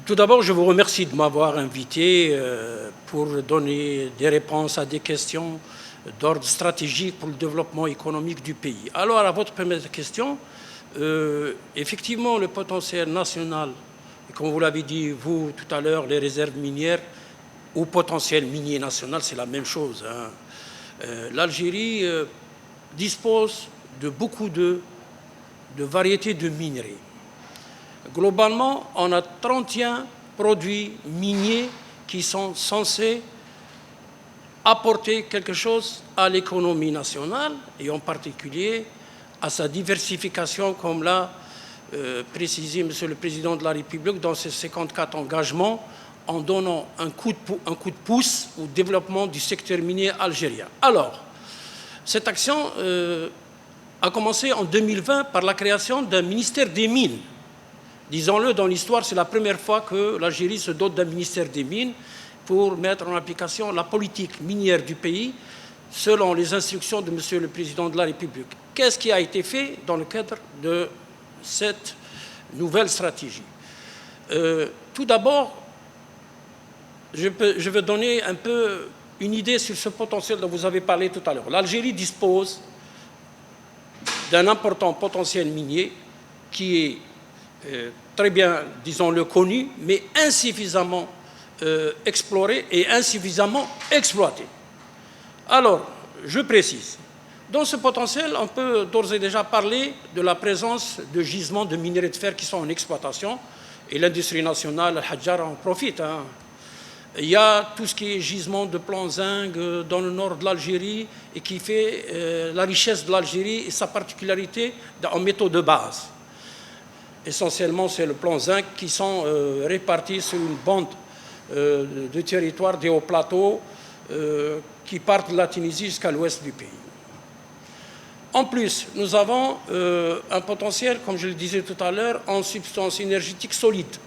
Tout d'abord, je vous remercie de m'avoir invité pour donner des réponses à des questions d'ordre stratégique pour le développement économique du pays. Alors, à votre première question, effectivement, le potentiel national, comme vous l'avez dit, vous, tout à l'heure, les réserves minières ou potentiel minier national, c'est la même chose. L'Algérie dispose de beaucoup de variétés de minerais. Globalement, on a 31 produits miniers qui sont censés apporter quelque chose à l'économie nationale et en particulier à sa diversification, comme l'a précisé Monsieur le Président de la République dans ses 54 engagements, en donnant un coup de pouce au développement du secteur minier algérien. Alors, cette action a commencé en 2020 par la création d'un ministère des Mines. Disons-le, dans l'histoire, c'est la première fois que l'Algérie se dote d'un ministère des Mines pour mettre en application la politique minière du pays selon les instructions de Monsieur le Président de la République. Qu'est-ce qui a été fait dans le cadre de cette nouvelle stratégie? Tout d'abord, je veux donner un peu une idée sur ce potentiel dont vous avez parlé tout à l'heure. L'Algérie dispose d'un important potentiel minier qui est très bien, disons-le, connu, mais insuffisamment exploré et insuffisamment exploité. Alors, je précise, dans ce potentiel, on peut d'ores et déjà parler de la présence de gisements de minerais de fer qui sont en exploitation, et l'industrie nationale, Al-Hadjar, en profite. Il y a tout ce qui est gisement de plomb zinc dans le nord de l'Algérie et qui fait la richesse de l'Algérie et sa particularité en métaux de base. Essentiellement, c'est le plomb zinc qui sont répartis sur une bande de territoire des hauts plateaux qui partent de la Tunisie jusqu'à l'ouest du pays. En plus, nous avons un potentiel, comme je le disais tout à l'heure, en substances énergétiques solides,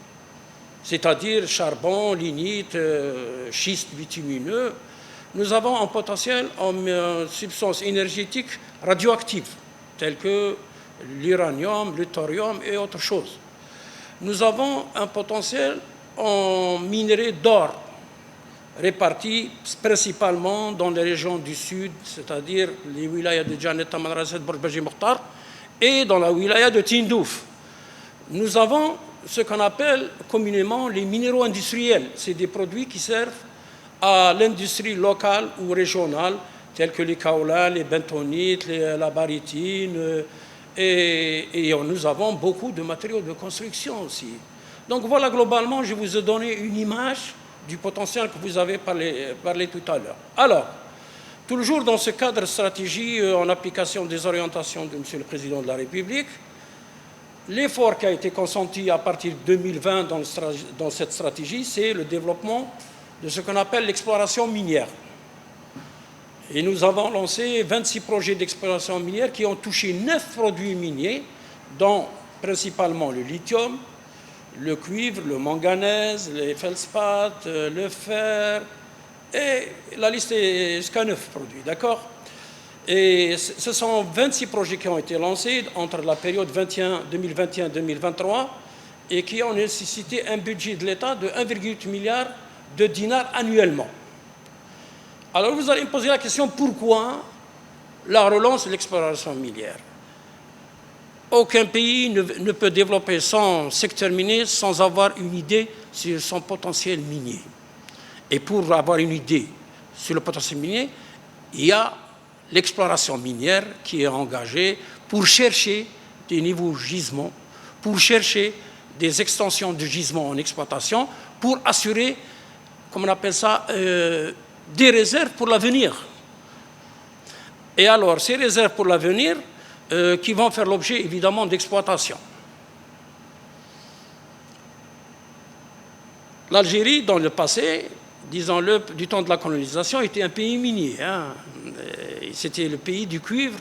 c'est-à-dire charbon, lignite, schiste bitumineux. Nous avons un potentiel en substances énergétiques radioactives, telles que l'uranium, le thorium et autres choses. Nous avons un potentiel en minerais d'or, répartis principalement dans les régions du sud, c'est-à-dire les wilayas de Djanet, Tamanrasset, Borj-Baji Mokhtar, et dans la wilaya de Tindouf. Nous avons ce qu'on appelle communément les minéraux industriels. C'est des produits qui servent à l'industrie locale ou régionale, tels que les kaolins, les bentonites, la barytine, et nous avons beaucoup de matériaux de construction aussi. Donc voilà, globalement, je vous ai donné une image du potentiel que vous avez parlé tout à l'heure. Alors, toujours dans ce cadre de stratégie en application des orientations de M. le Président de la République, l'effort qui a été consenti à partir de 2020 dans cette stratégie, c'est le développement de ce qu'on appelle l'exploration minière. Et nous avons lancé 26 projets d'exploration minière qui ont touché 9 produits miniers, dont principalement le lithium, le cuivre, le manganèse, les feldspath, le fer, et la liste est jusqu'à 9 produits, d'accord? Et ce sont 26 projets qui ont été lancés entre la période 2021-2023 et qui ont nécessité un budget de l'État de 1,8 milliard de dinars annuellement. Alors vous allez me poser la question, pourquoi la relance de l'exploration minière? Aucun pays ne peut développer son secteur minier sans avoir une idée sur son potentiel minier. Et pour avoir une idée sur le potentiel minier, il y a l'exploration minière qui est engagée pour chercher des niveaux gisements, pour chercher des extensions de gisements en exploitation, pour assurer, comme on appelle ça, des réserves pour l'avenir. Et alors, ces réserves pour l'avenir, qui vont faire l'objet évidemment d'exploitation. L'Algérie, dans le passé, disons-le, du temps de la colonisation, était un pays minier. C'était le pays du cuivre,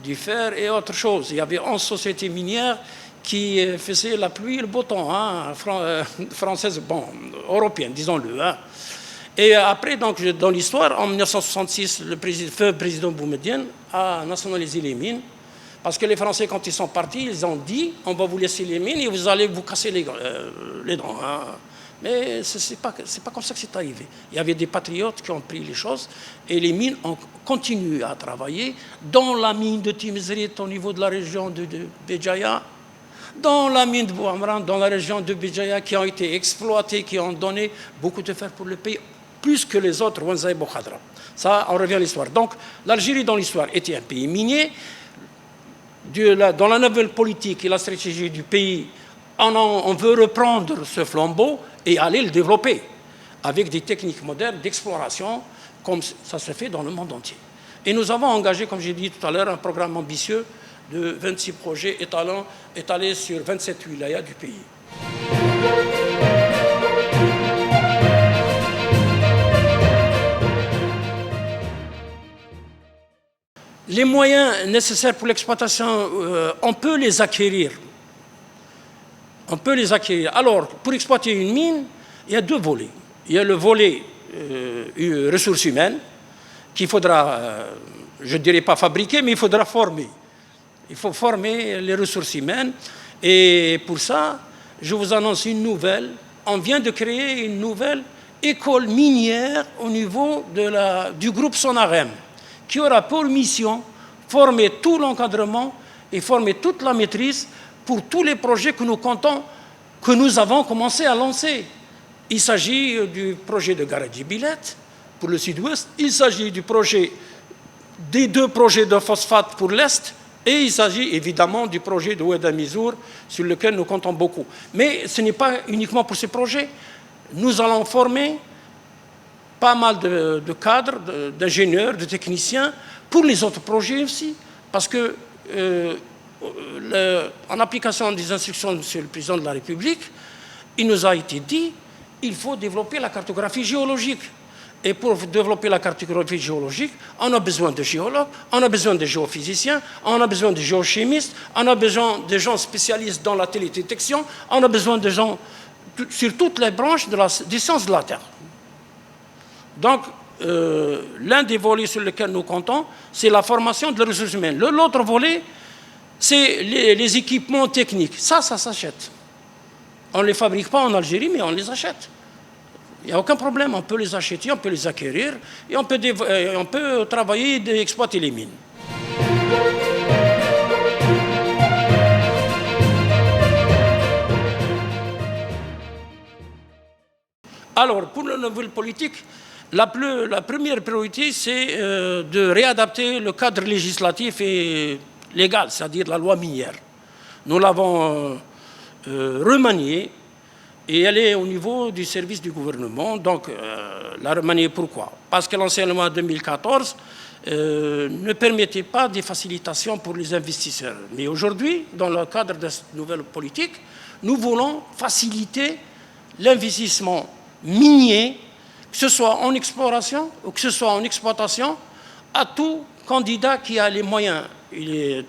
du fer et autre chose. Il y avait 11 sociétés minières qui faisaient la pluie et le beau temps, françaises, bon, européennes, disons-le. Et après, donc, dans l'histoire, en 1966, le feu président Boumedienne a nationalisé les mines. Parce que les Français, quand ils sont partis, ils ont dit « on va vous laisser les mines et vous allez vous casser les dents ». Mais ce n'est pas comme ça que c'est arrivé. Il y avait des patriotes qui ont pris les choses et les mines ont continué à travailler dans la mine de Timizrit au niveau de la région de Béjaïa, dans la mine de Bouamran, dans la région de Béjaïa, qui ont été exploitées, qui ont donné beaucoup de fer pour le pays, plus que les autres, Wanza et Bokhadra. Ça, on revient à l'histoire. Donc, l'Algérie, dans l'histoire, était un pays minier. Dans la nouvelle politique et la stratégie du pays, on veut reprendre ce flambeau et aller le développer avec des techniques modernes d'exploration, comme ça se fait dans le monde entier. Et nous avons engagé, comme j'ai dit tout à l'heure, un programme ambitieux de 26 projets étalés sur 27 wilayas du pays. Les moyens nécessaires pour l'exploitation, on peut les acquérir. On peut les acquérir. Alors, pour exploiter une mine, il y a deux volets. Il y a le volet ressources humaines, qu'il faudra, je ne dirais pas fabriquer, mais il faudra former. Il faut former les ressources humaines. Et pour ça, je vous annonce une nouvelle. On vient de créer une nouvelle école minière au niveau du groupe Sonarem, qui aura pour mission former tout l'encadrement et former toute la maîtrise pour tous les projets que nous avons commencé à lancer. Il s'agit du projet de Garadji Bilet pour le sud-ouest, il s'agit des deux projets de phosphate pour l'est, et il s'agit évidemment du projet de Oued Amizour sur lequel nous comptons beaucoup. Mais ce n'est pas uniquement pour ces projets. Nous allons former pas mal de cadres, d'ingénieurs, de techniciens pour les autres projets aussi, parce que en application des instructions de M. le Président de la République, il nous a été dit qu'il faut développer la cartographie géologique. Et pour développer la cartographie géologique, on a besoin de géologues, on a besoin de géophysiciens, on a besoin de géochimistes, on a besoin de gens spécialistes dans la télédétection, on a besoin de gens sur toutes les branches des sciences de la Terre. Donc, l'un des volets sur lesquels nous comptons, c'est la formation de ressources humaines. L'autre volet, c'est les équipements techniques. Ça s'achète. On ne les fabrique pas en Algérie, mais on les achète. Il n'y a aucun problème, on peut les acheter, on peut les acquérir, et on peut travailler et exploiter les mines. Alors, pour la nouvelle politique, la première priorité, c'est de réadapter le cadre législatif et légal, c'est-à-dire la loi minière. Nous l'avons remaniée et elle est au niveau du service du gouvernement. Donc, la remaniée, pourquoi? Parce que l'enseignement 2014 ne permettait pas des facilitations pour les investisseurs. Mais aujourd'hui, dans le cadre de cette nouvelle politique, nous voulons faciliter l'investissement minier, que ce soit en exploration ou que ce soit en exploitation, à tout candidat qui a les moyens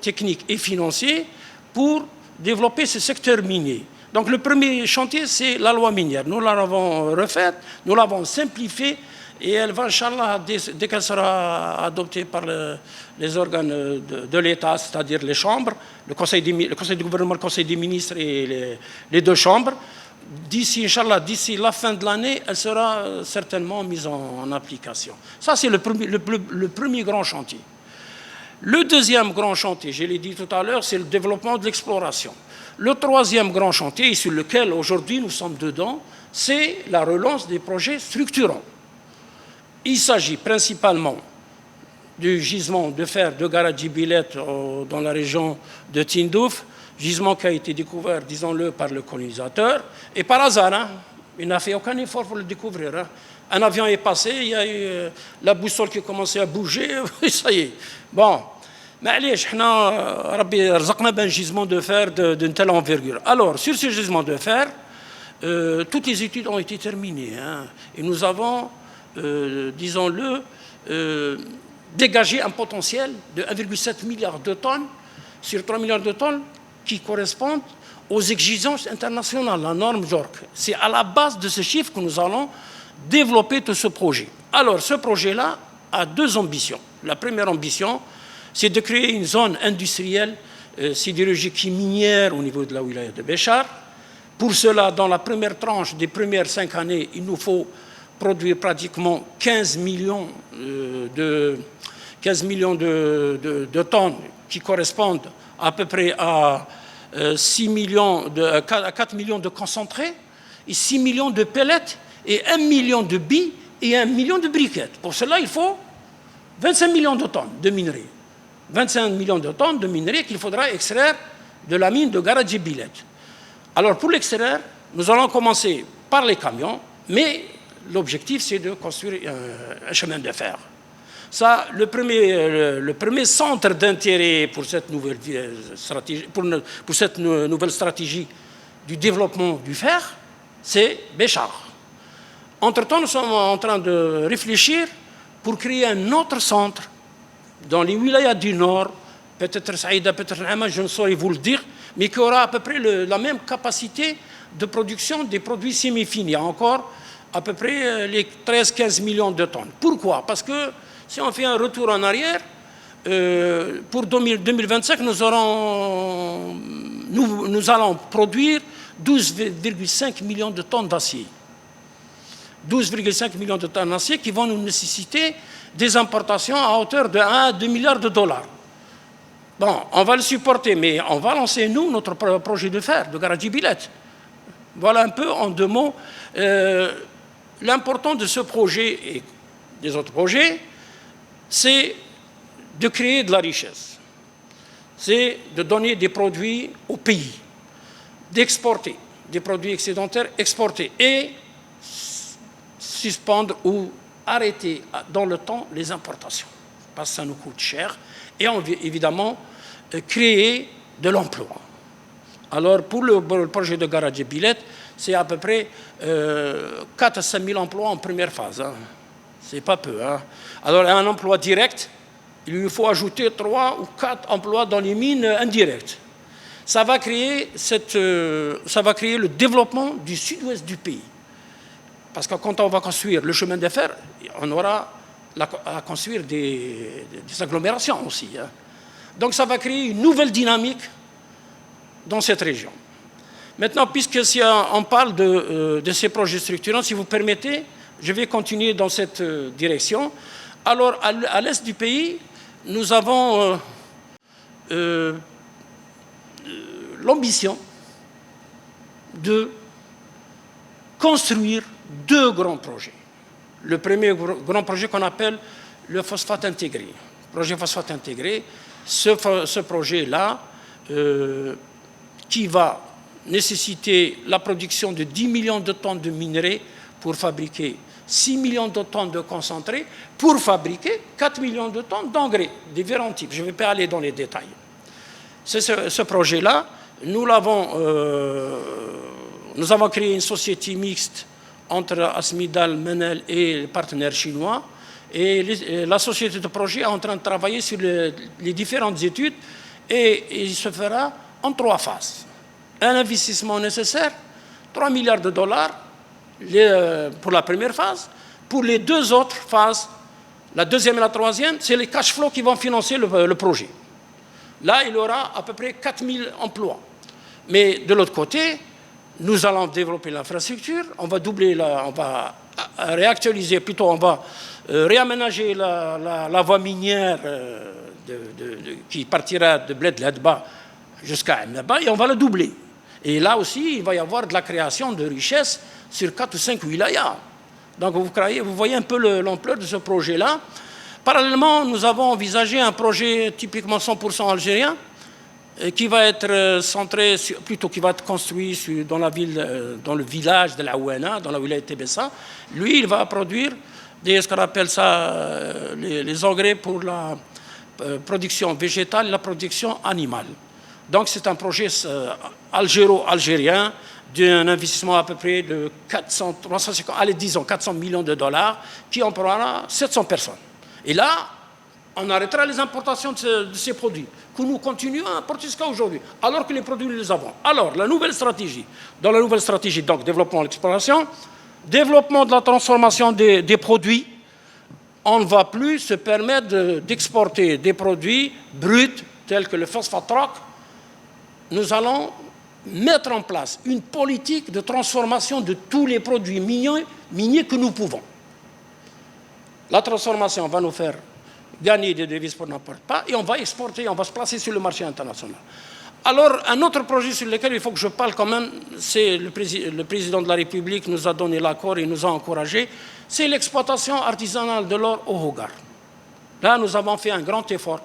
techniques et financiers pour développer ce secteur minier. Donc le premier chantier, c'est la loi minière. Nous l'avons refaite, nous l'avons simplifiée, et elle va, Inch'Allah, dès qu'elle sera adoptée par les organes de l'État, c'est-à-dire les chambres, le conseil du gouvernement, le conseil des ministres et les deux chambres, d'ici, Inch'Allah, d'ici la fin de l'année, elle sera certainement mise en application. Ça, c'est le premier grand chantier. Le deuxième grand chantier, je l'ai dit tout à l'heure, c'est le développement de l'exploration. Le troisième grand chantier, et sur lequel aujourd'hui nous sommes dedans, c'est la relance des projets structurants. Il s'agit principalement du gisement de fer de Garadji Bilet dans la région de Tindouf, gisement qui a été découvert, disons-le, par le colonisateur, et par hasard, hein, il n'a fait aucun effort pour le découvrir. Hein. Un avion est passé, il y a eu la boussole qui a commencé à bouger, et ça y est. Bon, mais allez, Rabbi Rzaqna un gisement de fer d'une telle envergure. Alors, sur ce gisement de fer, toutes les études ont été terminées. Hein, et nous avons, disons-le, dégagé un potentiel de 1,7 milliard de tonnes sur 3 milliards de tonnes qui correspondent aux exigences internationales, la norme JORC. C'est à la base de ce chiffre que nous allons développer tout ce projet. Alors, ce projet-là a deux ambitions. La première ambition, c'est de créer une zone industrielle sidérurgique et minière au niveau de la wilaya de Béchar, Pour cela, dans la première tranche des premières 5 années, il nous faut produire pratiquement 15 millions de tonnes qui correspondent à peu près à 4 millions de concentrés, et 6 millions de pellets, et 1 million de billes, et 1 million de briquettes. Pour cela, il faut 25 millions de tonnes de minerais. 25 millions de tonnes de minerais qu'il faudra extraire de la mine de Garadji Bilet. Alors, pour l'extraire, nous allons commencer par les camions, mais l'objectif, c'est de construire un chemin de fer. Ça, le premier centre d'intérêt pour cette nouvelle stratégie du développement du fer, c'est Béchar. Entre-temps, nous sommes en train de réfléchir pour créer un autre centre dans les wilayas du Nord, peut-être Saïda, peut-être Nama, je ne saurais vous le dire, mais qui aura à peu près la même capacité de production des produits semi-finis. Il y a encore à peu près les 13-15 millions de tonnes. Pourquoi? Parce que si on fait un retour en arrière, pour 2025, nous allons produire 12,5 millions de tonnes d'acier. 12,5 millions de tonnes d'acier qui vont nous nécessiter des importations à hauteur de 1 à 2 milliards de dollars. Bon, on va le supporter, mais on va lancer, nous, notre projet de fer, de Garadji Bilet. Voilà un peu, en 2 mots, l'important de ce projet et des autres projets, c'est de créer de la richesse. C'est de donner des produits au pays, d'exporter, des produits excédentaires exportés et suspendre ou arrêter dans le temps les importations, parce que ça nous coûte cher, et on veut évidemment créer de l'emploi. Alors pour le projet de Garadji Bilet, c'est à peu près 4 à 5 000 emplois en première phase. Hein. C'est pas peu. Hein. Alors un emploi direct, il lui faut ajouter 3 ou 4 emplois dans les mines indirectes. Ça va créer le développement du sud-ouest du pays. Parce que quand on va construire le chemin de fer, on aura à construire des agglomérations aussi. Hein. Donc ça va créer une nouvelle dynamique dans cette région. Maintenant, puisque si on parle de ces projets structurants, si vous permettez, je vais continuer dans cette direction. Alors, à l'est du pays, nous avons l'ambition de construire 2 grands projets. Le premier grand projet qu'on appelle le phosphate intégré. Projet phosphate intégré, ce projet-là, qui va nécessiter la production de 10 millions de tonnes de minerais pour fabriquer 6 millions de tonnes de concentré, pour fabriquer 4 millions de tonnes d'engrais, différents types. Je ne vais pas aller dans les détails. Ce projet-là, nous avons créé une société mixte entre Asmidal, Menel et les partenaires chinois. Et la société de projet est en train de travailler sur les différentes études et il se fera en 3 phases. Un investissement nécessaire, 3 milliards de dollars pour la première phase. Pour les 2 autres phases, la deuxième et la troisième, c'est les cash flows qui vont financer le projet. Là, il y aura à peu près 4 000 emplois. Mais de l'autre côté, nous allons développer l'infrastructure, on va doubler, on va réactualiser, plutôt on va réaménager la voie minière qui partira de Bled Ledba jusqu'à Mnaba, et on va la doubler. Et là aussi, il va y avoir de la création de richesses sur 4 ou 5 wilayas. Donc vous voyez un peu l'ampleur de ce projet-là. Parallèlement, nous avons envisagé un projet typiquement 100% algérien, qui va être centré, plutôt qui va être construit dans le village de la Ouena, dans la wilaya de Tébessa. Lui, il va produire ce qu'on appelle ça, les engrais pour la production végétale et la production animale. Donc c'est un projet algéro-algérien d'un investissement à peu près de 400 millions de dollars qui emploiera 700 personnes. Et là, on arrêtera les importations de ces produits que nous continuons à importer jusqu'à aujourd'hui, alors que les produits, nous les avons. Alors, la nouvelle stratégie, dans la nouvelle stratégie, donc développement de l'exploration, développement de la transformation des produits, on ne va plus se permettre d'exporter des produits bruts tels que le phosphate rock. Nous allons mettre en place une politique de transformation de tous les produits miniers que nous pouvons. La transformation va nous faire gagner des devises pour n'importe pas et on va exporter, on va se placer sur le marché international. Alors, un autre projet sur lequel il faut que je parle quand même, c'est le président de la République nous a donné l'accord et nous a encouragés, c'est l'exploitation artisanale de l'or au Hogar. Là, nous avons fait un grand effort.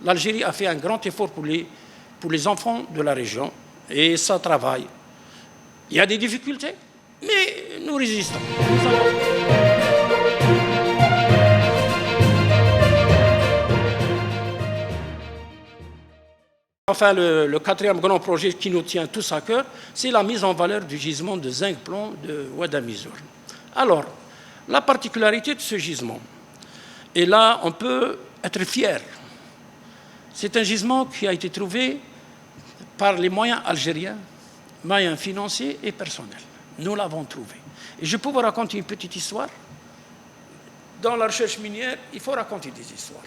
L'Algérie a fait un grand effort pour les enfants de la région et ça travaille. Il y a des difficultés, mais nous résistons. Enfin, le quatrième grand projet qui nous tient tous à cœur, c'est la mise en valeur du gisement de zinc-plomb de Ouadamizor. Alors, la particularité de ce gisement, et là, on peut être fier, c'est un gisement qui a été trouvé par les moyens algériens, moyens financiers et personnels. Nous l'avons trouvé. Et je peux vous raconter une petite histoire. Dans la recherche minière, il faut raconter des histoires.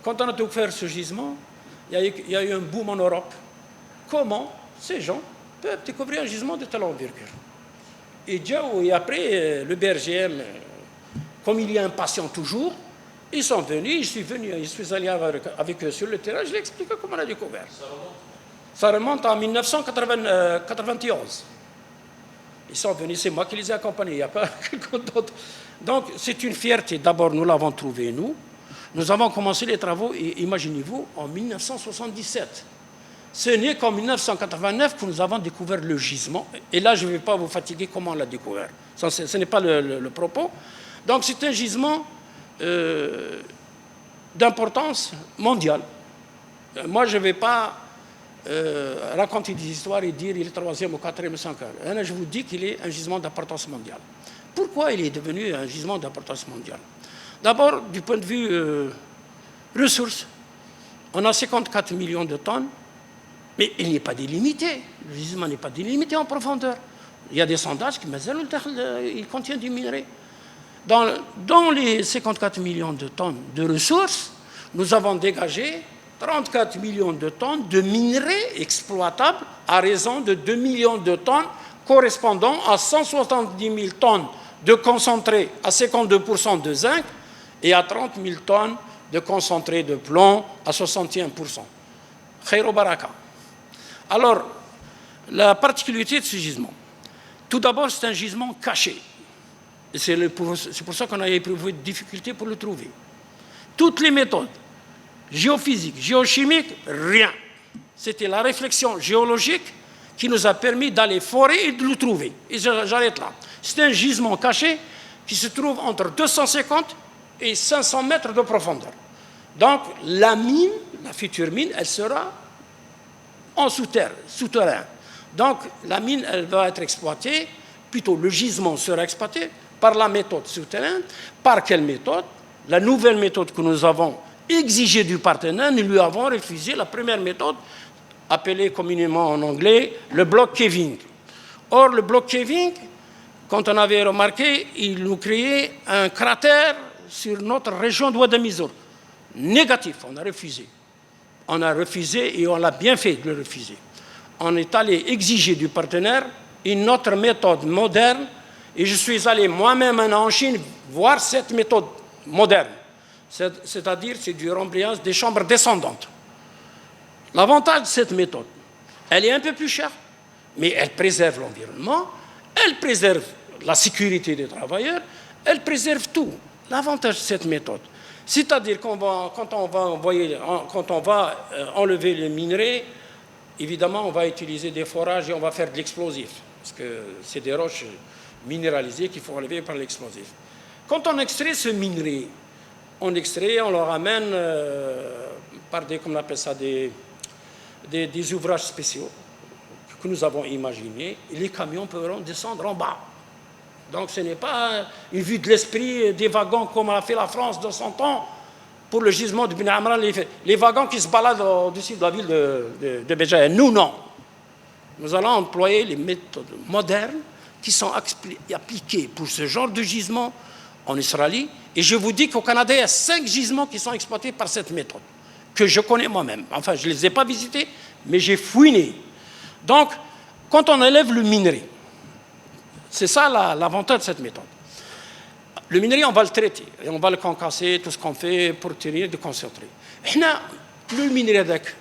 Quand on a découvert ce gisement, il y a eu un boom en Europe. Comment ces gens peuvent découvrir un gisement de telle envergure? Et après, le BRGM, comme il est impatient toujours, ils sont venus, je suis allé avec eux sur le terrain, je leur ai expliqué comment on a découvert. Ça remonte en 1991. Ils sont venus, c'est moi qui les ai accompagnés, il n'y a pas quelqu'un d'autre. Donc, c'est une fierté. D'abord, nous l'avons trouvé, nous. Nous avons commencé les travaux, imaginez-vous, en 1977. Ce n'est qu'en 1989 que nous avons découvert le gisement. Et là, je ne vais pas vous fatiguer comment on l'a découvert. Ce n'est pas le propos. Donc, c'est un gisement d'importance mondiale. Moi, je ne vais pas raconter des histoires et dire il est 3e ou 4e ou 5e. Je vous dis qu'il est un gisement d'importance mondiale. Pourquoi il est devenu un gisement d'importance mondiale? D'abord, du point de vue ressources, on a 54 millions de tonnes, mais il n'est pas délimité. Le gisement n'est pas délimité en profondeur. Il y a des sondages qui il contient du minerai. Dans les 54 millions de tonnes de ressources, nous avons dégagé 34 millions de tonnes de minerais exploitables à raison de 2 millions de tonnes correspondant à 170 000 tonnes de concentré à 52% de zinc et à 30 000 tonnes de concentré de plomb à 61%. Khairo baraka. Alors, la particularité de ce gisement, tout d'abord, c'est un gisement caché. C'est pour ça qu'on a éprouvé de difficultés pour le trouver. Toutes les méthodes, géophysiques, géochimiques, rien. C'était la réflexion géologique qui nous a permis d'aller forer et de le trouver. Et j'arrête là. C'est un gisement caché qui se trouve entre 250 et 500 mètres de profondeur. Donc, la mine, la future mine, elle sera en souterrain. Donc, la mine, elle va être exploitée, plutôt le gisement sera exploité par la méthode souterraine. Par quelle méthode? La nouvelle méthode que nous avons exigée du partenaire, nous lui avons refusé la première méthode, appelée communément en anglais le block caving. Or, le block caving, quand on avait remarqué, il nous créait un cratère sur notre région d'Ouadamizor. Négatif, on a refusé. On a refusé et on l'a bien fait de le refuser. On est allé exiger du partenaire une autre méthode moderne et je suis allé moi-même en Chine voir cette méthode moderne. C'est-à-dire, c'est du rembrayage des chambres descendantes. L'avantage de cette méthode, elle est un peu plus chère, mais elle préserve l'environnement, elle préserve la sécurité des travailleurs, elle préserve tout. L'avantage de cette méthode, c'est-à-dire quand on va enlever le minerai, évidemment, on va utiliser des forages et on va faire de l'explosif, parce que c'est des roches minéralisées qu'il faut enlever par l'explosif. Quand on extrait ce minerai, on le ramène par comme on appelle ça, des ouvrages spéciaux que nous avons imaginés, et les camions pourront descendre en bas. Donc ce n'est pas une vue de l'esprit des wagons comme a fait la France de son temps pour le gisement de Ben Amra, les wagons qui se baladent au-dessus de la ville de Béjaïa. Nous, non. Nous allons employer les méthodes modernes qui sont appliquées pour ce genre de gisement en Australie. Et je vous dis qu'au Canada, il y a 5 gisements qui sont exploités par cette méthode, que je connais moi-même. Enfin, je ne les ai pas visités, mais j'ai fouiné. Donc, quand on enlève le minerai, c'est ça l'avantage de cette méthode. Le minerai, on va le traiter, et on va le concasser, tout ce qu'on fait pour tenir de concentrer. Le minerai avec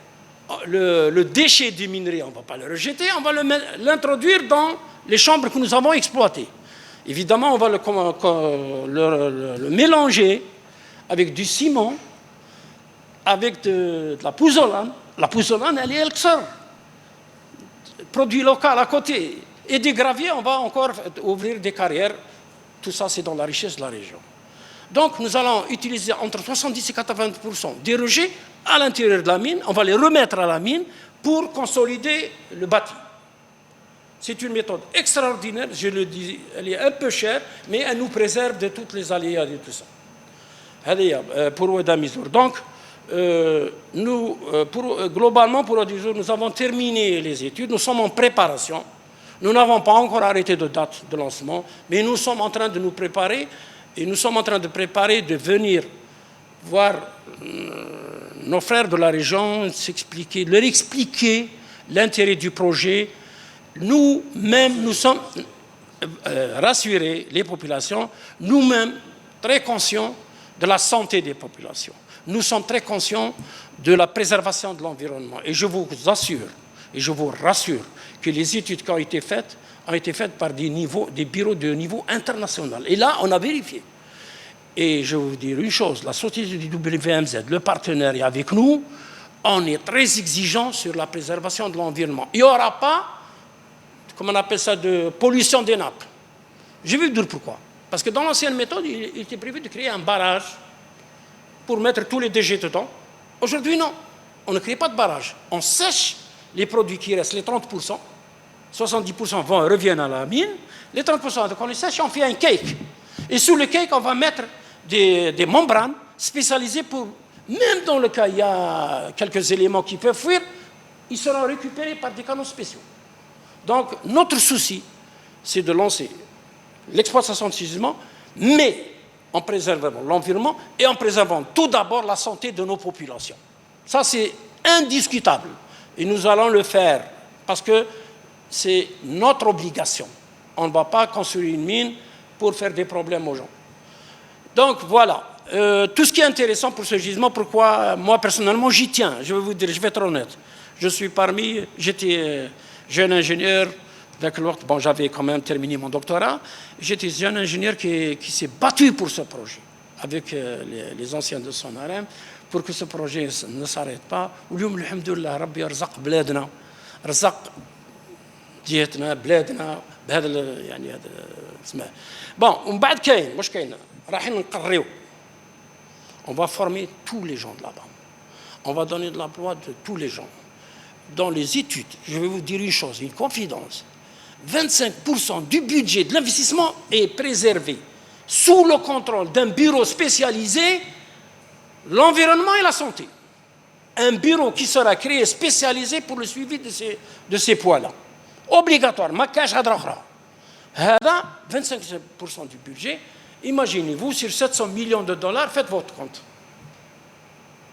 le déchet du minerai, on ne va pas le rejeter, on va l'introduire dans les chambres que nous avons exploitées. Évidemment, on va le mélanger avec du ciment, avec de la pouzzolane. La pouzzolane, elle est Elxor, produit local à côté. Et des graviers, on va encore ouvrir des carrières. Tout ça, c'est dans la richesse de la région. Donc, nous allons utiliser entre 70 et 80% des rejets à l'intérieur de la mine. On va les remettre à la mine pour consolider le bâti. C'est une méthode extraordinaire, je le dis, elle est un peu chère, mais elle nous préserve de toutes les aléas et tout ça. Pour Oueda Mizour. Donc, globalement, pour Oueda Mizour, nous avons terminé les études, nous sommes en préparation. Nous n'avons pas encore arrêté de date de lancement, mais nous sommes en train de nous préparer, et nous sommes en train de préparer de venir voir nos frères de la région, leur expliquer l'intérêt du projet. Nous-mêmes, nous sommes rassurés, les populations, nous-mêmes très conscients de la santé des populations. Nous sommes très conscients de la préservation de l'environnement. Et je vous assure, et je vous rassure, que les études qui ont été faites par des bureaux de niveau international. Et là, on a vérifié. Et je vais vous dire une chose, la société du WMZ, le partenaire est avec nous, on est très exigeant sur la préservation de l'environnement. Il n'y aura pas, comme on appelle ça, de pollution des nappes. Je vais vous dire pourquoi. Parce que dans l'ancienne méthode, il était prévu de créer un barrage pour mettre tous les déchets dedans. Aujourd'hui, non. On ne crée pas de barrage. On sèche les produits qui restent, les 30%. 70% reviennent à la mine. Les 30%, quand on les sèche, on fait un cake. Et sous le cake, on va mettre des membranes spécialisées pour, même dans le cas où il y a quelques éléments qui peuvent fuir, ils seront récupérés par des canaux spéciaux. Donc, notre souci, c'est de lancer l'exploitation de ces gisements, mais en préservant l'environnement et en préservant tout d'abord la santé de nos populations. Ça, c'est indiscutable. Et nous allons le faire parce que c'est notre obligation. On ne va pas construire une mine pour faire des problèmes aux gens. Donc, voilà. Tout ce qui est intéressant pour ce gisement, pourquoi moi, personnellement, j'y tiens. Je vais vous dire, je vais être honnête. J'étais jeune ingénieur, bon, j'avais quand même terminé mon doctorat. J'étais jeune ingénieur qui s'est battu pour ce projet, avec les anciens de son harem, pour que ce projet ne s'arrête pas. واليوم الحمد لله ربي رزق بلادنا رزق جهتنا بلادنا بهذا يعني هذا اسمه bon ومن بعد كاين واش كاين رايحين نقريو. On va former tous les gens de là-bas. On va donner de l'emploi de tous les gens. Dans les études, je vais vous dire une chose, une confidence. 25% du budget de l'investissement est préservé sous le contrôle d'un bureau spécialisé, l'environnement et la santé. Un bureau qui sera créé spécialisé pour le suivi de ces poids-là. Obligatoire. Ma cache à droite. 25% du budget. Imaginez-vous, sur 700 millions de dollars, faites votre compte.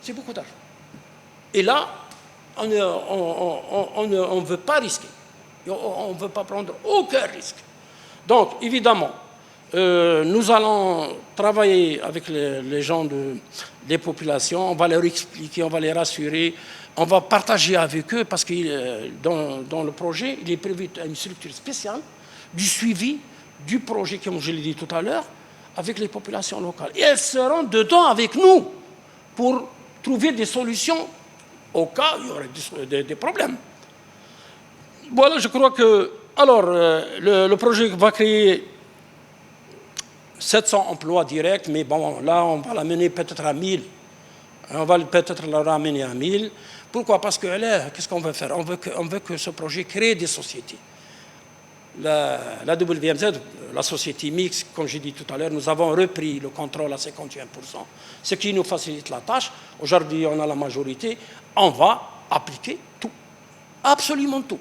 C'est beaucoup d'argent. Et là, on ne veut pas risquer. On ne veut pas prendre aucun risque. Donc, évidemment, nous allons travailler avec les gens des populations, on va leur expliquer, on va les rassurer, on va partager avec eux, parce que dans le projet, il est prévu une structure spéciale du suivi du projet, comme je l'ai dit tout à l'heure, avec les populations locales. Et elles seront dedans avec nous pour trouver des solutions au cas où il y aurait des problèmes. Voilà, je crois que... Alors, le projet va créer 700 emplois directs, mais bon, là, on va l'amener peut-être à 1000. On va peut-être le ramener à 1000. Pourquoi? Parce que là, qu'est-ce qu'on veut faire? On veut que ce projet crée des sociétés. La WMZ, la société mixte, comme j'ai dit tout à l'heure, nous avons repris le contrôle à 51%, ce qui nous facilite la tâche. Aujourd'hui, on a la majorité. On va appliquer tout, absolument tout.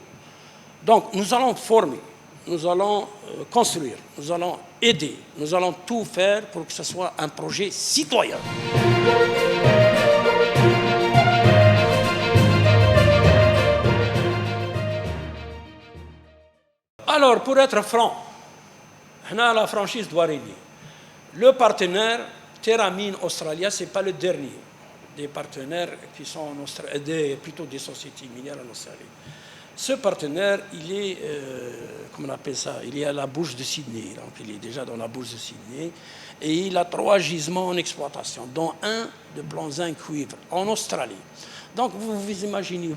Donc, nous allons former, nous allons construire, nous allons aider, nous allons tout faire pour que ce soit un projet citoyen. Alors, pour être franc, la franchise doit régner. Le partenaire TerraMine Australia, ce n'est pas le dernier des partenaires qui sont en Australie, plutôt des sociétés minières en Australie. Ce partenaire, il est, comment on appelle ça, il est à la bourse de Sydney, donc il est déjà dans la bourse de Sydney, et il a 3 gisements en exploitation, dont un de plomb zinc cuivre en Australie. Donc vous imaginez,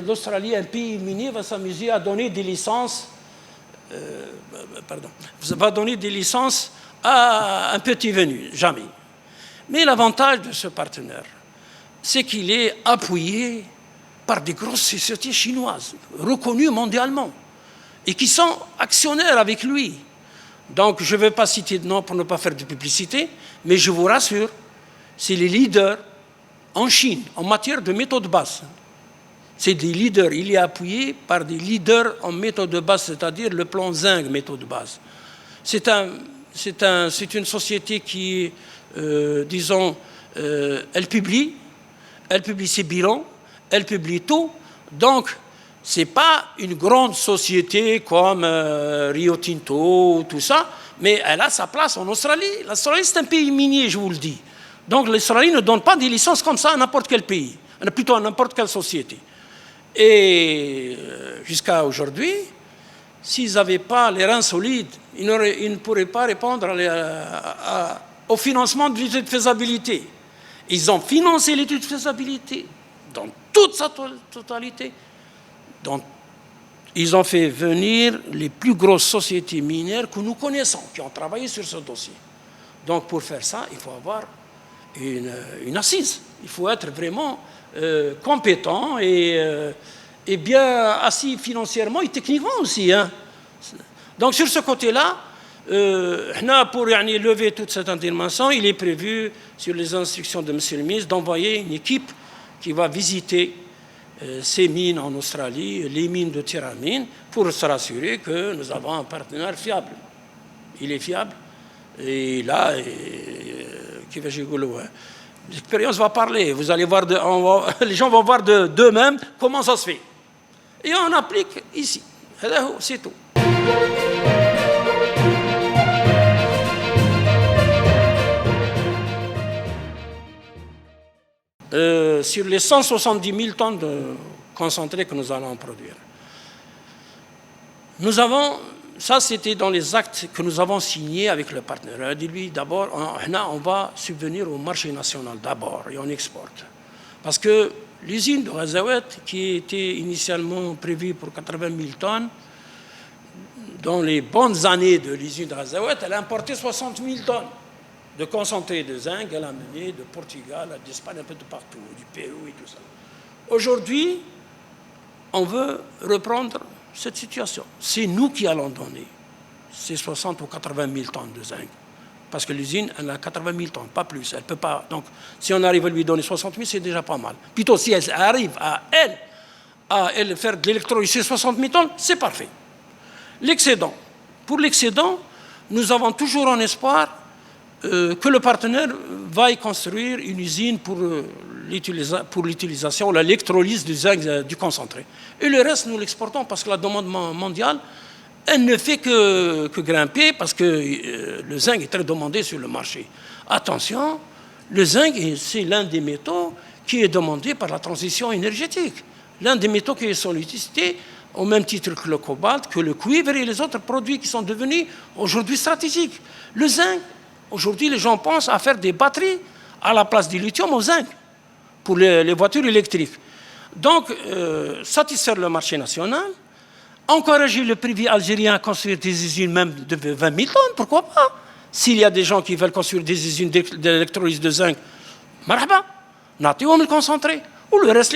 l'Australie, un pays minier, va s'amuser à donner des licences, va donner des licences à un petit venu, jamais. Mais l'avantage de ce partenaire, c'est qu'il est appuyé par des grosses sociétés chinoises, reconnues mondialement, et qui sont actionnaires avec lui. Donc, je ne vais pas citer de nom pour ne pas faire de publicité, mais je vous rassure, c'est les leaders en Chine, en matière de méthode basse. C'est des leaders, il est appuyé par des leaders en méthode basse, c'est-à-dire le plomb zinc méthode basse. C'est une société qui, disons, elle publie ses bilans, elle publie tout. Donc, ce n'est pas une grande société comme Rio Tinto, tout ça, mais elle a sa place en Australie. L'Australie, c'est un pays minier, je vous le dis. Donc, l'Australie ne donne pas des licences comme ça à n'importe quel pays, plutôt à n'importe quelle société. Et jusqu'à aujourd'hui, s'ils n'avaient pas les reins solides, ils ne pourraient pas répondre au financement de l'étude de faisabilité. Ils ont financé l'étude de faisabilité dans toute sa totalité. Donc, ils ont fait venir les plus grosses sociétés minières que nous connaissons, qui ont travaillé sur ce dossier. Donc, pour faire ça, il faut avoir une assise. Il faut être vraiment compétent et bien assis financièrement et techniquement aussi. Hein. Donc, sur ce côté-là, pour lever toute cette intervention, il est prévu, sur les instructions de M. le ministre, d'envoyer une équipe qui va visiter ces mines en Australie, les mines de TerraMine, pour se rassurer que nous avons un partenaire fiable. Il est fiable. Et là, qui va jouer loin. L'expérience va parler. Vous allez voir, les gens vont voir d'eux-mêmes comment ça se fait. Et on applique ici. C'est tout. Sur les 170 000 tonnes de concentré que nous allons produire. Nous avons, ça c'était dans les actes que nous avons signés avec le partenaire. Dit-lui d'abord, on va subvenir au marché national d'abord et on exporte. Parce que l'usine de Ghazaouet, qui était initialement prévue pour 80 000 tonnes, dans les bonnes années de l'usine de Ghazaouet, elle a importé 60 000 tonnes de concentré de zinc. Elle a amené de Portugal, d'Espagne, un peu de partout, du Pérou et tout ça. Aujourd'hui, on veut reprendre cette situation. C'est nous qui allons donner ces 60 ou 80 000 tonnes de zinc. Parce que l'usine, elle a 80 000 tonnes, pas plus. Elle peut pas. Donc, si on arrive à lui donner 60 000, c'est déjà pas mal. Plutôt, si elle arrive à elle faire de l'électrolyse 60 000 tonnes, c'est parfait. L'excédent. Pour l'excédent, nous avons toujours un espoir que le partenaire va y construire une usine pour l'utilisation, l'électrolyse du zinc du concentré. Et le reste, nous l'exportons parce que la demande mondiale, elle ne fait que grimper parce que le zinc est très demandé sur le marché. Attention, le zinc, c'est l'un des métaux qui est demandé par la transition énergétique. L'un des métaux qui est sollicité au même titre que le cobalt, que le cuivre et les autres produits qui sont devenus aujourd'hui stratégiques. Le zinc, aujourd'hui, les gens pensent à faire des batteries à la place du lithium au zinc pour les voitures électriques. Donc, satisfaire le marché national, encourager le privé algérien à construire des usines même de 20 000 tonnes, pourquoi pas? S'il y a des gens qui veulent construire des usines d'électrolyse de zinc, marhaba, natiom le concentré. Ou le reste,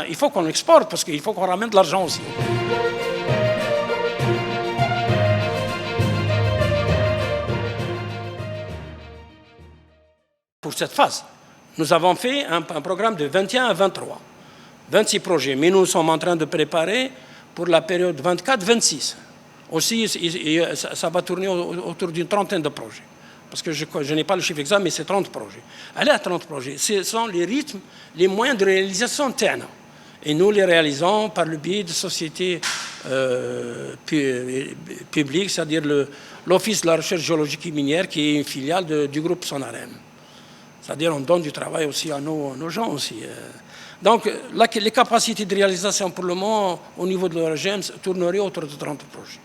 il faut qu'on exporte parce qu'il faut qu'on ramène de l'argent aussi. Pour cette phase, nous avons fait un programme de 21 à 23, 26 projets, mais nous sommes en train de préparer pour la période 24-26. Aussi, ça va tourner autour d'une trentaine de projets. Parce que je n'ai pas le chiffre exact, mais c'est 30 projets. Elle a 30 projets. Ce sont les rythmes, les moyens de réalisation internes. Et nous les réalisons par le biais de sociétés public, c'est-à-dire l'Office de la recherche géologique et minière, qui est une filiale du groupe Sonarem. C'est-à-dire on donne du travail aussi à nos gens aussi. Donc les capacités de réalisation pour le moment au niveau de l'ORGM tourneraient autour de 30 projets.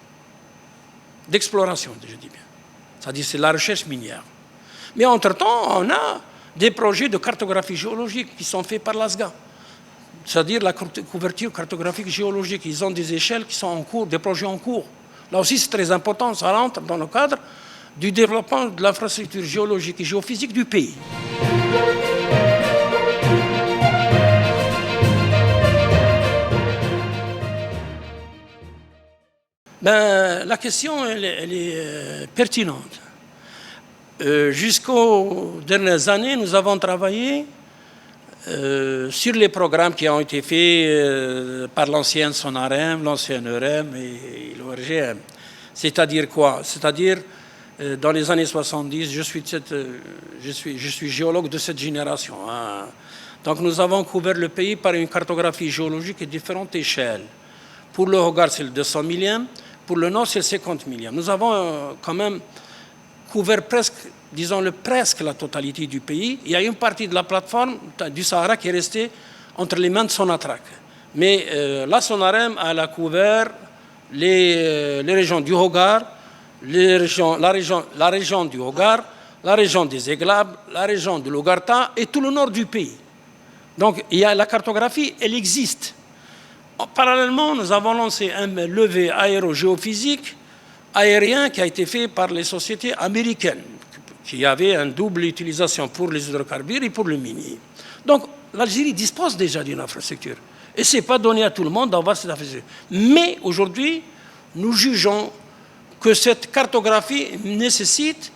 D'exploration, je dis bien. C'est-à-dire c'est la recherche minière. Mais entre-temps, on a des projets de cartographie géologique qui sont faits par l'ASGA. C'est-à-dire la couverture cartographique géologique. Ils ont des échelles qui sont en cours, des projets en cours. Là aussi, c'est très important. Ça rentre dans le cadre du développement de l'infrastructure géologique et géophysique du pays. La question, elle est pertinente. Jusqu'aux dernières années, nous avons travaillé sur les programmes qui ont été faits par l'ancienne Sonarem, l'ancienne EREM et l'ORGM. C'est-à-dire quoi? C'est-à-dire, dans les années 70, je suis géologue de cette génération. Hein. Donc nous avons couvert le pays par une cartographie géologique à différentes échelles. Pour le Hogar, c'est le 200 millième. Pour le Nord, c'est le 50 millième. Nous avons quand même couvert presque, disons-le, presque la totalité du pays. Il y a une partie de la plateforme du Sahara qui est restée entre les mains de Sonatrach. Mais la Sonarem, elle a couvert les régions du Hogar, la région du Hogar, la région des Aiglabes, la région de l'Ogarta et tout le nord du pays. Donc la cartographie, elle existe. Parallèlement, nous avons lancé un levé aérogéophysique aérien qui a été fait par les sociétés américaines, qui avaient une double utilisation pour les hydrocarbures et pour le minier. Donc l'Algérie dispose déjà d'une infrastructure. Et ce n'est pas donné à tout le monde d'avoir cette infrastructure. Mais aujourd'hui, nous jugeons que cette cartographie nécessite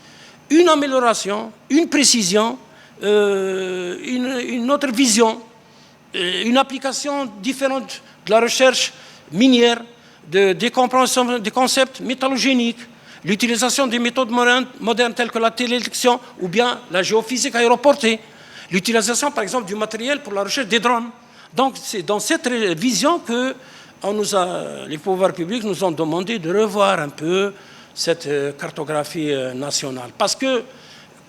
une amélioration, une précision, une autre vision, une application différente de la recherche minière, des compréhensions des concepts métallogéniques, l'utilisation des méthodes modernes telles que la téléélection ou bien la géophysique aéroportée, l'utilisation par exemple du matériel pour la recherche des drones. Donc c'est dans cette vision que les pouvoirs publics nous ont demandé de revoir un peu cette cartographie nationale. Parce que,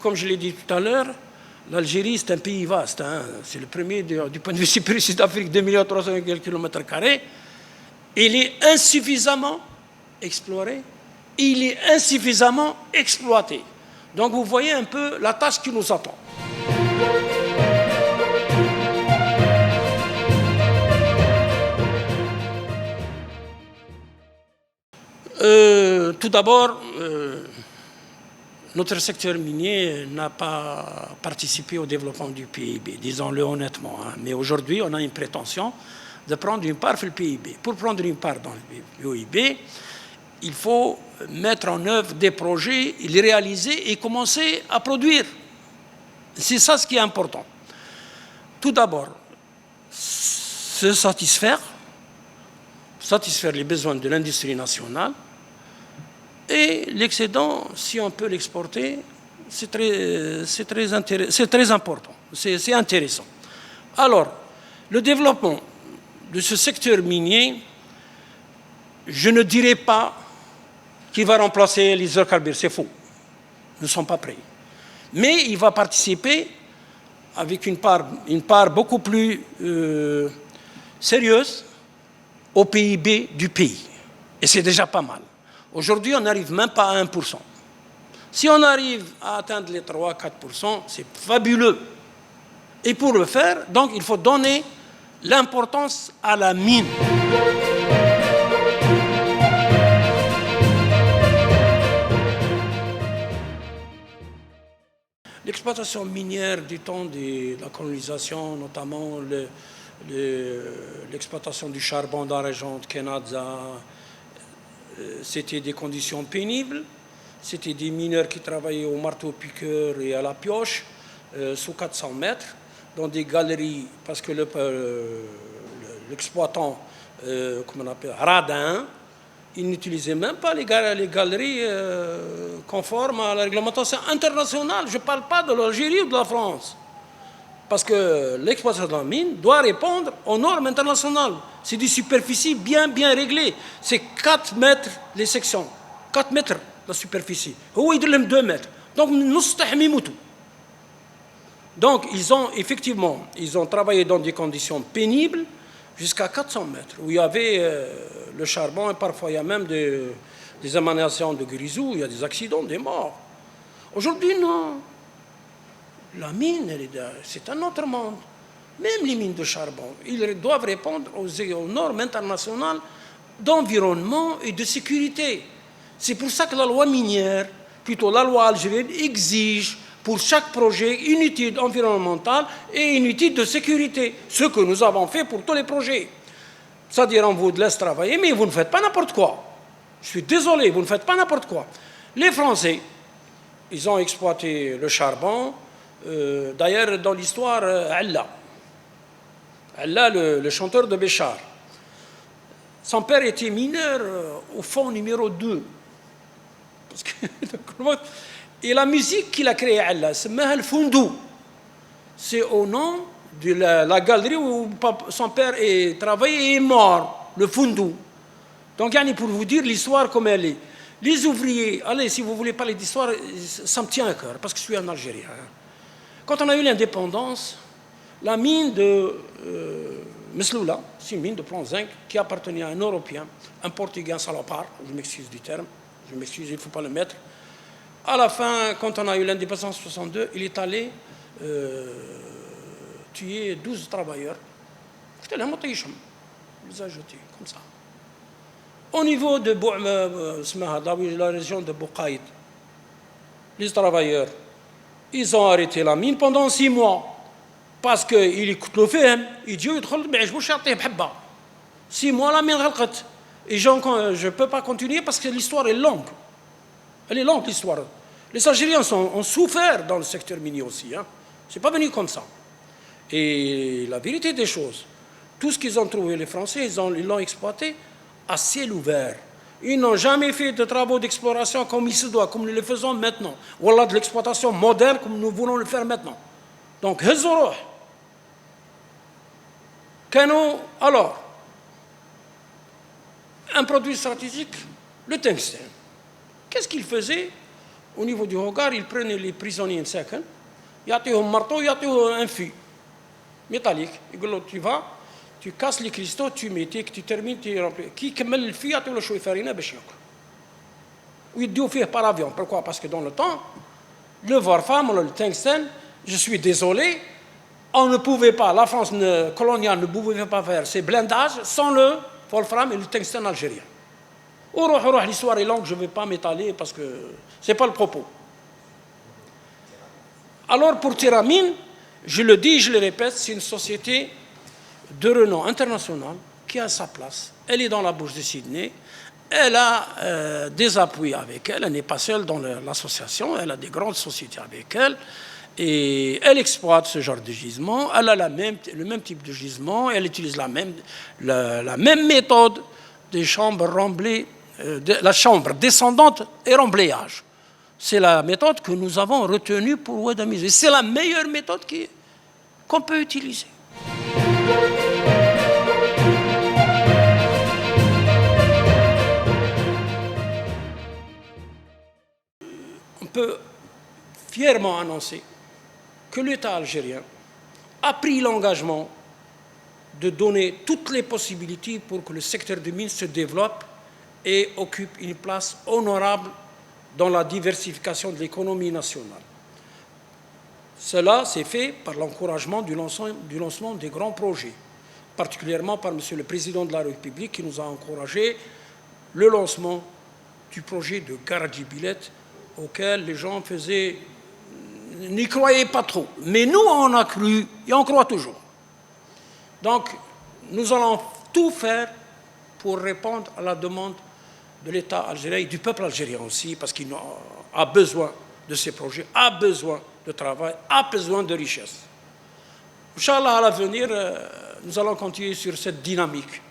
comme je l'ai dit tout à l'heure, l'Algérie, c'est un pays vaste. Hein. C'est le premier du point de vue superficie d'Afrique, 2 300 000 km². Il est insuffisamment exploré, il est insuffisamment exploité. Donc vous voyez un peu la tâche qui nous attend. Tout d'abord, notre secteur minier n'a pas participé au développement du PIB, disons-le honnêtement. Hein. Mais aujourd'hui, on a une prétention de prendre une part sur le PIB. Pour prendre une part dans le PIB, il faut mettre en œuvre des projets, les réaliser et commencer à produire. C'est ça ce qui est important. Tout d'abord, se satisfaire les besoins de l'industrie nationale, et l'excédent, si on peut l'exporter, c'est très important, c'est intéressant. Alors, le développement de ce secteur minier, je ne dirais pas qu'il va remplacer les hydrocarbures, c'est faux. Nous ne sommes pas prêts. Mais il va participer avec une part beaucoup plus sérieuse au PIB du pays. Et c'est déjà pas mal. Aujourd'hui, on n'arrive même pas à 1%. Si on arrive à atteindre les 3-4%, c'est fabuleux. Et pour le faire, donc, il faut donner l'importance à la mine. L'exploitation minière du temps de la colonisation, notamment l'exploitation du charbon dans la région de Kenadza, c'était des conditions pénibles, c'était des mineurs qui travaillaient au marteau-piqueur et à la pioche, sous 400 mètres, dans des galeries, parce que l'exploitant, comment on appelle, radin, il n'utilisait même pas les galeries conformes à la réglementation internationale. Je ne parle pas de l'Algérie ou de la France. Parce que l'exploitation de la mine doit répondre aux normes internationales. C'est des superficies bien réglées. C'est 4 mètres les sections. 4 mètres la superficie. Ou ils donnent 2 mètres. Donc, nous sommes tout. Donc, ils ont travaillé dans des conditions pénibles jusqu'à 400 mètres, où il y avait le charbon et parfois il y a même des émanations de grisou, il y a des accidents, des morts. Aujourd'hui, non. La mine, c'est un autre monde. Même les mines de charbon, ils doivent répondre aux normes internationales d'environnement et de sécurité. C'est pour ça que la loi minière, plutôt la loi algérienne, exige pour chaque projet une étude environnementale et une étude de sécurité. Ce que nous avons fait pour tous les projets. C'est-à-dire, on vous laisse travailler, mais vous ne faites pas n'importe quoi. Je suis désolé, vous ne faites pas n'importe quoi. Les Français, ils ont exploité le charbon. D'ailleurs, dans l'histoire, Allah, le chanteur de Béchar, son père était mineur au fond numéro 2. Parce que, et la musique qu'il a créée, Allah, c'est Mahal Fundou. C'est au nom de la galerie où son père est travaillé et est mort, le Fundou. Donc, pour vous dire l'histoire comme elle est. Les ouvriers, allez, si vous voulez parler d'histoire, ça me tient à cœur, parce que je suis un Algérien. Quand on a eu l'indépendance, la mine de Mesloula, c'est une mine de plomb zinc qui appartenait à un Européen, un Portugais, un salopard, je m'excuse du terme, je m'excuse, il ne faut pas le mettre. À la fin, quand on a eu l'indépendance en 1962, il est allé tuer 12 travailleurs. Je les a jetés, comme ça. Au niveau de la région de Boukaïd, les travailleurs, ils ont arrêté la mine pendant 6 mois. Parce qu'il écoute le film, il dit, 6 mois, la mine غلقت. Et je ne peux pas continuer parce que l'histoire est longue. Elle est longue, l'histoire. Les Algériens ont souffert dans le secteur minier aussi. Hein. Ce n'est pas venu comme ça. Et la vérité des choses, tout ce qu'ils ont trouvé, les Français, ils l'ont exploité à ciel ouvert. Ils n'ont jamais fait de travaux d'exploration comme il se doit, comme nous le faisons maintenant. Ou alors de l'exploitation moderne comme nous voulons le faire maintenant. Donc, alors, un produit stratégique, le tungstène. Qu'est-ce qu'il faisait au niveau du regard? Il prenait les prisonniers second, il y a un marteau, il y a un fil métallique. Il dit, tu vas, tu casses les cristaux, tu mets, tu termines, tu remplis. Qui كمل le fil, il y a le chou farine, باش ياكل. ويديو فيه par avion. Pourquoi? Parce que dans le temps, le Wolfram, le tungstène, je suis désolé, on ne pouvait pas, la France coloniale ne pouvait pas faire ces blindages sans le Wolfram et le tungstène algérien. L'histoire est longue, je ne vais pas m'étaler parce que ce n'est pas le propos. Alors pour Tyramine, je le dis, je le répète, c'est une société de renom international qui a sa place. Elle est dans la bourse de Sydney, elle a des appuis avec elle, elle n'est pas seule dans l'association, elle a des grandes sociétés avec elle, et elle exploite ce genre de gisement, elle a le même type de gisement, elle utilise la même méthode des chambres remblées, la chambre descendante et remblayage. C'est la méthode que nous avons retenue pour Ouadamizou. C'est la meilleure méthode qu'on peut utiliser. On peut fièrement annoncer que l'État algérien a pris l'engagement de donner toutes les possibilités pour que le secteur des mines se développe et occupe une place honorable dans la diversification de l'économie nationale. Cela s'est fait par l'encouragement du lancement des grands projets, particulièrement par M. le Président de la République qui nous a encouragé le lancement du projet de Garadjibilet auquel les gens n'y croyaient pas trop. Mais nous, on a cru et on croit toujours. Donc, nous allons tout faire pour répondre à la demande de l'État algérien et du peuple algérien aussi, parce qu'il a besoin de ces projets, a besoin de travail, a besoin de richesse. Inch'Allah, à l'avenir, nous allons continuer sur cette dynamique.